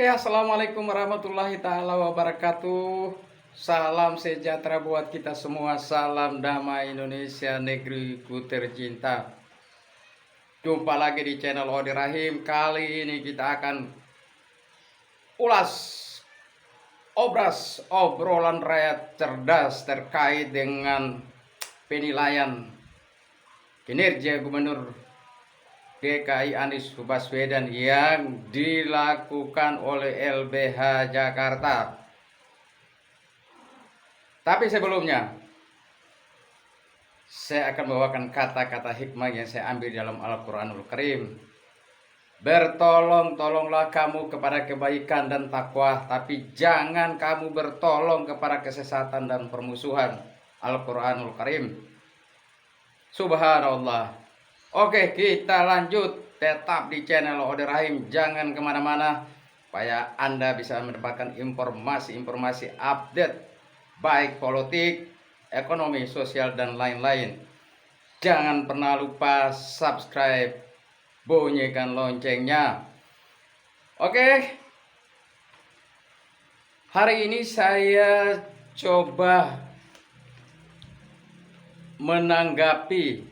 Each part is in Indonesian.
Oke, assalamualaikum warahmatullahi taala wabarakatuh. Salam sejahtera buat kita semua. Salam damai Indonesia, negeriku tercinta. Jumpa lagi di channel Odi Rahim. Kali ini kita akan ulas obrolan rakyat cerdas terkait dengan penilaian kinerja Gubernur DKI Anies Baswedan yang dilakukan oleh LBH Jakarta. Tapi sebelumnya, saya akan membawakan kata-kata hikmah yang saya ambil dalam Al-Quranul Karim. Bertolong-tolonglah kamu kepada kebaikan dan takwa, tapi jangan kamu bertolong kepada kesesatan dan permusuhan. Al-Quranul Karim. Subhanallah. Oke, kita lanjut. Tetap di channel Odi Rahim. Jangan kemana-mana, supaya Anda bisa mendapatkan informasi-informasi update, baik politik, ekonomi, sosial, dan lain-lain. Jangan pernah lupa subscribe, bunyikan loncengnya. Oke, hari ini saya coba menanggapi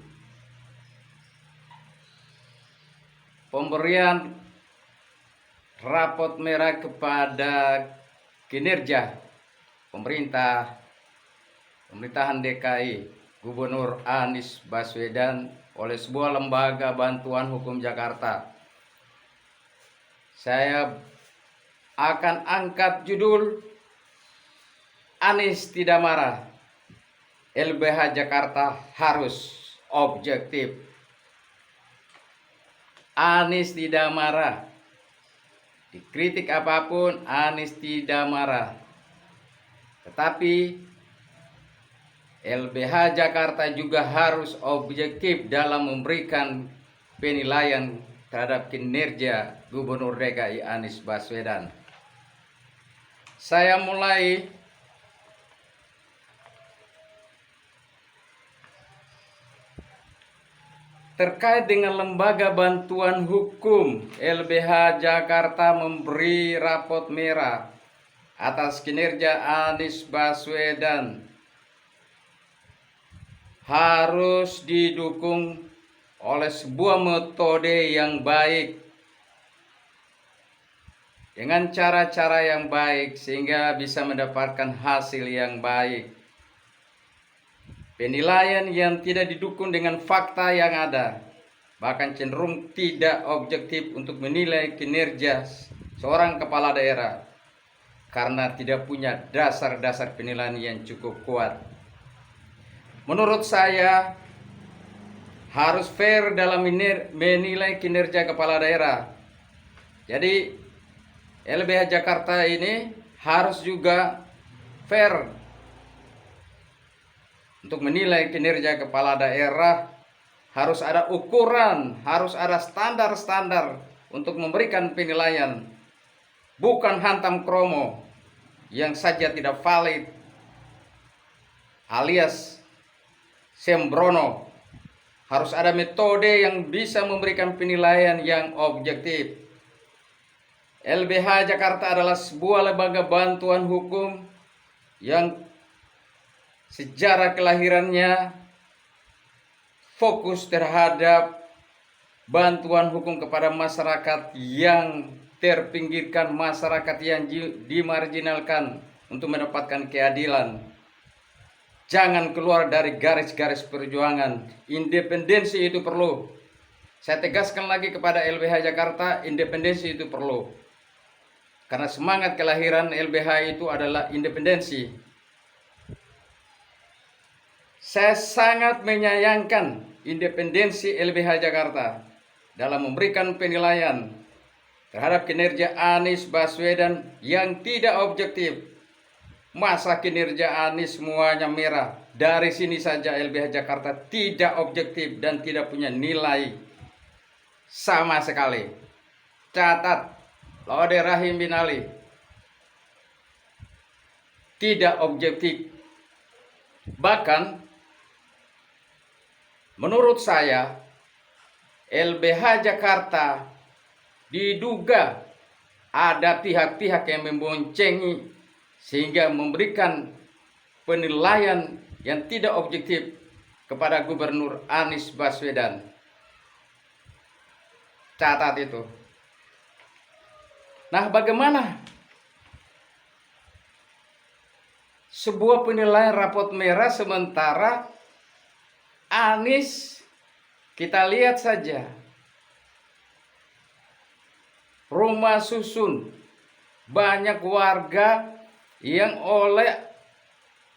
pemberian rapot merah kepada kinerja pemerintahan DKI Gubernur Anies Baswedan oleh sebuah lembaga bantuan hukum Jakarta. Saya akan angkat judul Anies tidak marah, LBH Jakarta harus objektif. Anies tidak marah. Dikritik apapun, Anies tidak marah. Tetapi LBH Jakarta juga harus objektif dalam memberikan penilaian terhadap kinerja Gubernur DKI Anies Baswedan. Saya mulai terkait dengan lembaga bantuan hukum. LBH Jakarta memberi rapot merah atas kinerja Anies Baswedan. Harus didukung oleh sebuah metode yang baik, dengan cara-cara yang baik, sehingga bisa mendapatkan hasil yang baik. Penilaian yang tidak didukung dengan fakta yang ada, bahkan cenderung tidak objektif untuk menilai kinerja seorang kepala daerah, karena tidak punya dasar-dasar penilaian yang cukup kuat. Menurut saya, harus fair dalam menilai kinerja kepala daerah. Jadi LBH Jakarta ini harus juga fair untuk menilai kinerja kepala daerah. Harus ada ukuran, harus ada standar-standar untuk memberikan penilaian, bukan hantam kromo yang saja tidak valid alias sembrono. Harus ada metode yang bisa memberikan penilaian yang objektif. LBH Jakarta adalah sebuah lembaga bantuan hukum yang sejarah kelahirannya fokus terhadap bantuan hukum kepada masyarakat yang terpinggirkan, masyarakat yang dimarginalkan, untuk mendapatkan keadilan. Jangan keluar dari garis-garis perjuangan. Independensi itu perlu. Saya tegaskan lagi kepada LBH Jakarta, independensi itu perlu. Karena semangat kelahiran LBH itu adalah independensi. Saya sangat menyayangkan independensi LBH Jakarta dalam memberikan penilaian terhadap kinerja Anies Baswedan yang tidak objektif. Masa kinerja Anies semuanya merah? Dari sini saja LBH Jakarta tidak objektif dan tidak punya nilai sama sekali. Catat, Odi Rahim bin Ali tidak objektif. Bahkan menurut saya, LBH Jakarta diduga ada pihak-pihak yang memboncengi sehingga memberikan penilaian yang tidak objektif kepada Gubernur Anies Baswedan. Catat itu. Nah, bagaimana sebuah penilaian rapot merah sementara Anies, kita lihat saja, rumah susun, banyak warga yang oleh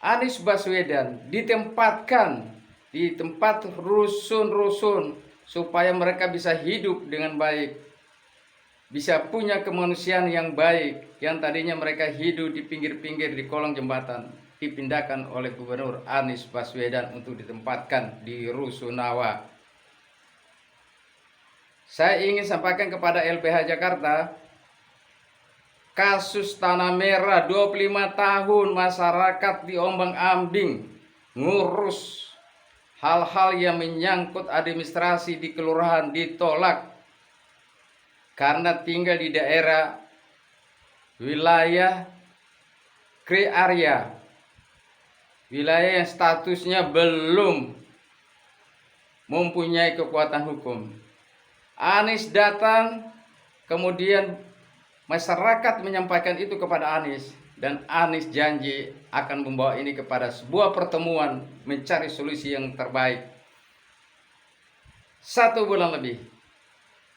Anies Baswedan ditempatkan di tempat rusun-rusun supaya mereka bisa hidup dengan baik, bisa punya kemanusiaan yang baik. Yang tadinya mereka hidup di pinggir-pinggir di kolong jembatan dipindahkan oleh Gubernur Anies Baswedan untuk ditempatkan di Rusunawa. Saya ingin sampaikan kepada LBH Jakarta, kasus Tanah Merah 25 tahun masyarakat diombang-ambing ngurus hal-hal yang menyangkut administrasi di kelurahan ditolak karena tinggal di daerah wilayah Gray Area, wilayah yang statusnya belum mempunyai kekuatan hukum. Anies datang, kemudian masyarakat menyampaikan itu kepada Anies, dan Anies janji akan membawa ini kepada sebuah pertemuan mencari solusi yang terbaik. 1 bulan lebih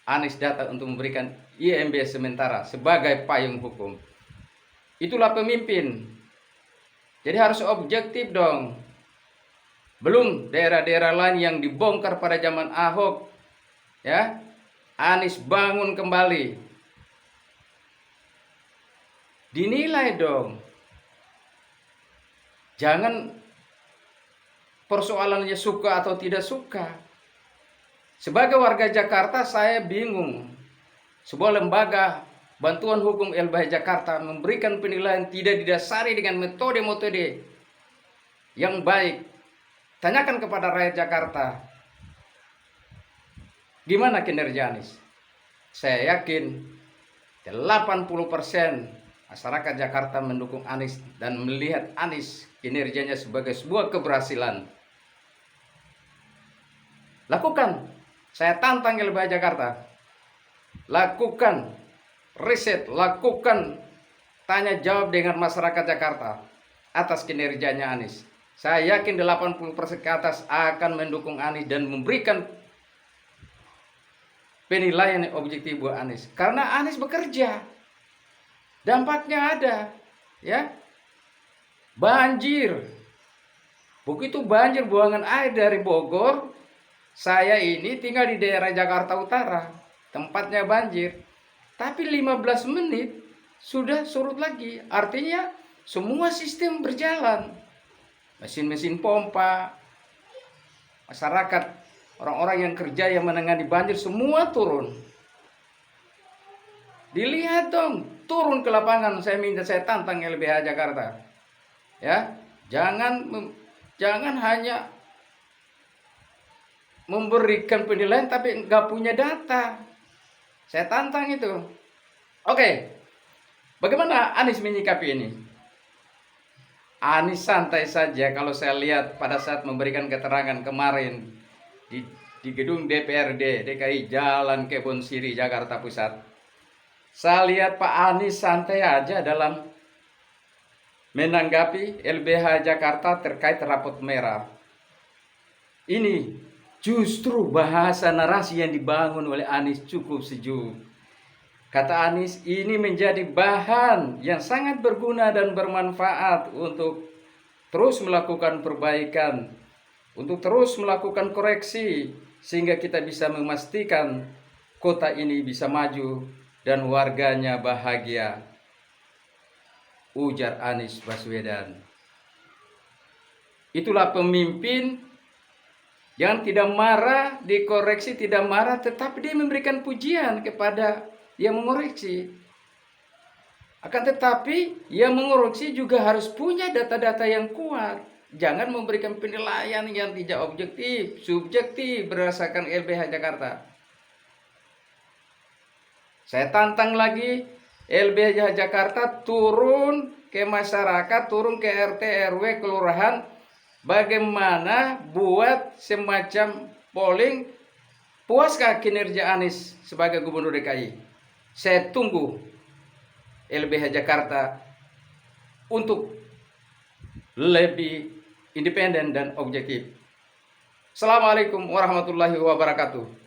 Anies datang untuk memberikan IMB sementara sebagai payung hukum. Itulah pemimpin. Jadi harus objektif dong. Belum daerah-daerah lain yang dibongkar pada zaman Ahok, ya, Anies bangun kembali. Dinilai dong. Jangan persoalannya suka atau tidak suka. Sebagai warga Jakarta saya bingung. Sebuah lembaga bantuan hukum LBH Jakarta memberikan penilaian tidak didasari dengan metode-metode yang baik. Tanyakan kepada rakyat Jakarta, gimana kinerja Anies? Saya yakin 80% masyarakat Jakarta mendukung Anies dan melihat Anies kinerjanya sebagai sebuah keberhasilan. Lakukan, saya tantang LBH Jakarta. Lakukan riset, lakukan tanya jawab dengan masyarakat Jakarta atas kinerjanya Anies. Saya yakin 80% ke atas akan mendukung Anies dan memberikan penilaian yang objektif buat Anies. Karena Anies bekerja. Dampaknya ada, ya. Banjir. Begitu banjir buangan air dari Bogor, saya ini tinggal di daerah Jakarta Utara, tempatnya banjir. Tapi 15 menit sudah surut lagi. Artinya semua sistem berjalan. Mesin-mesin pompa, masyarakat, orang-orang yang kerja yang menangani banjir semua turun. Dilihat dong, turun ke lapangan. Saya tantang LBH Jakarta. Ya, jangan hanya memberikan penilaian tapi nggak punya data. Saya tantang itu. Oke, bagaimana Anies menyikapi ini? Anies santai saja kalau saya lihat pada saat memberikan keterangan kemarin di gedung DPRD DKI Jalan Kebon Siri Jakarta Pusat. Saya lihat Pak Anies santai aja dalam menanggapi LBH Jakarta terkait rapot merah. Ini justru bahasa narasi yang dibangun oleh Anies cukup sejuk. Kata Anies, ini menjadi bahan yang sangat berguna dan bermanfaat untuk terus melakukan perbaikan, untuk terus melakukan koreksi, sehingga kita bisa memastikan kota ini bisa maju dan warganya bahagia. Ujar Anies Baswedan. Itulah pemimpin yang tidak marah, dikoreksi, tidak marah, tetapi dia memberikan pujian kepada yang mengoreksi. Akan tetapi yang mengoreksi juga harus punya data-data yang kuat. Jangan memberikan penilaian yang tidak objektif, subjektif berdasarkan LBH Jakarta. Saya tantang lagi LBH Jakarta turun ke masyarakat, turun ke RT RW kelurahan, bagaimana buat semacam polling. Puaskah kinerja Anies sebagai Gubernur DKI? Saya tunggu LBH Jakarta untuk lebih independen dan objektif. Assalamualaikum warahmatullahi wabarakatuh.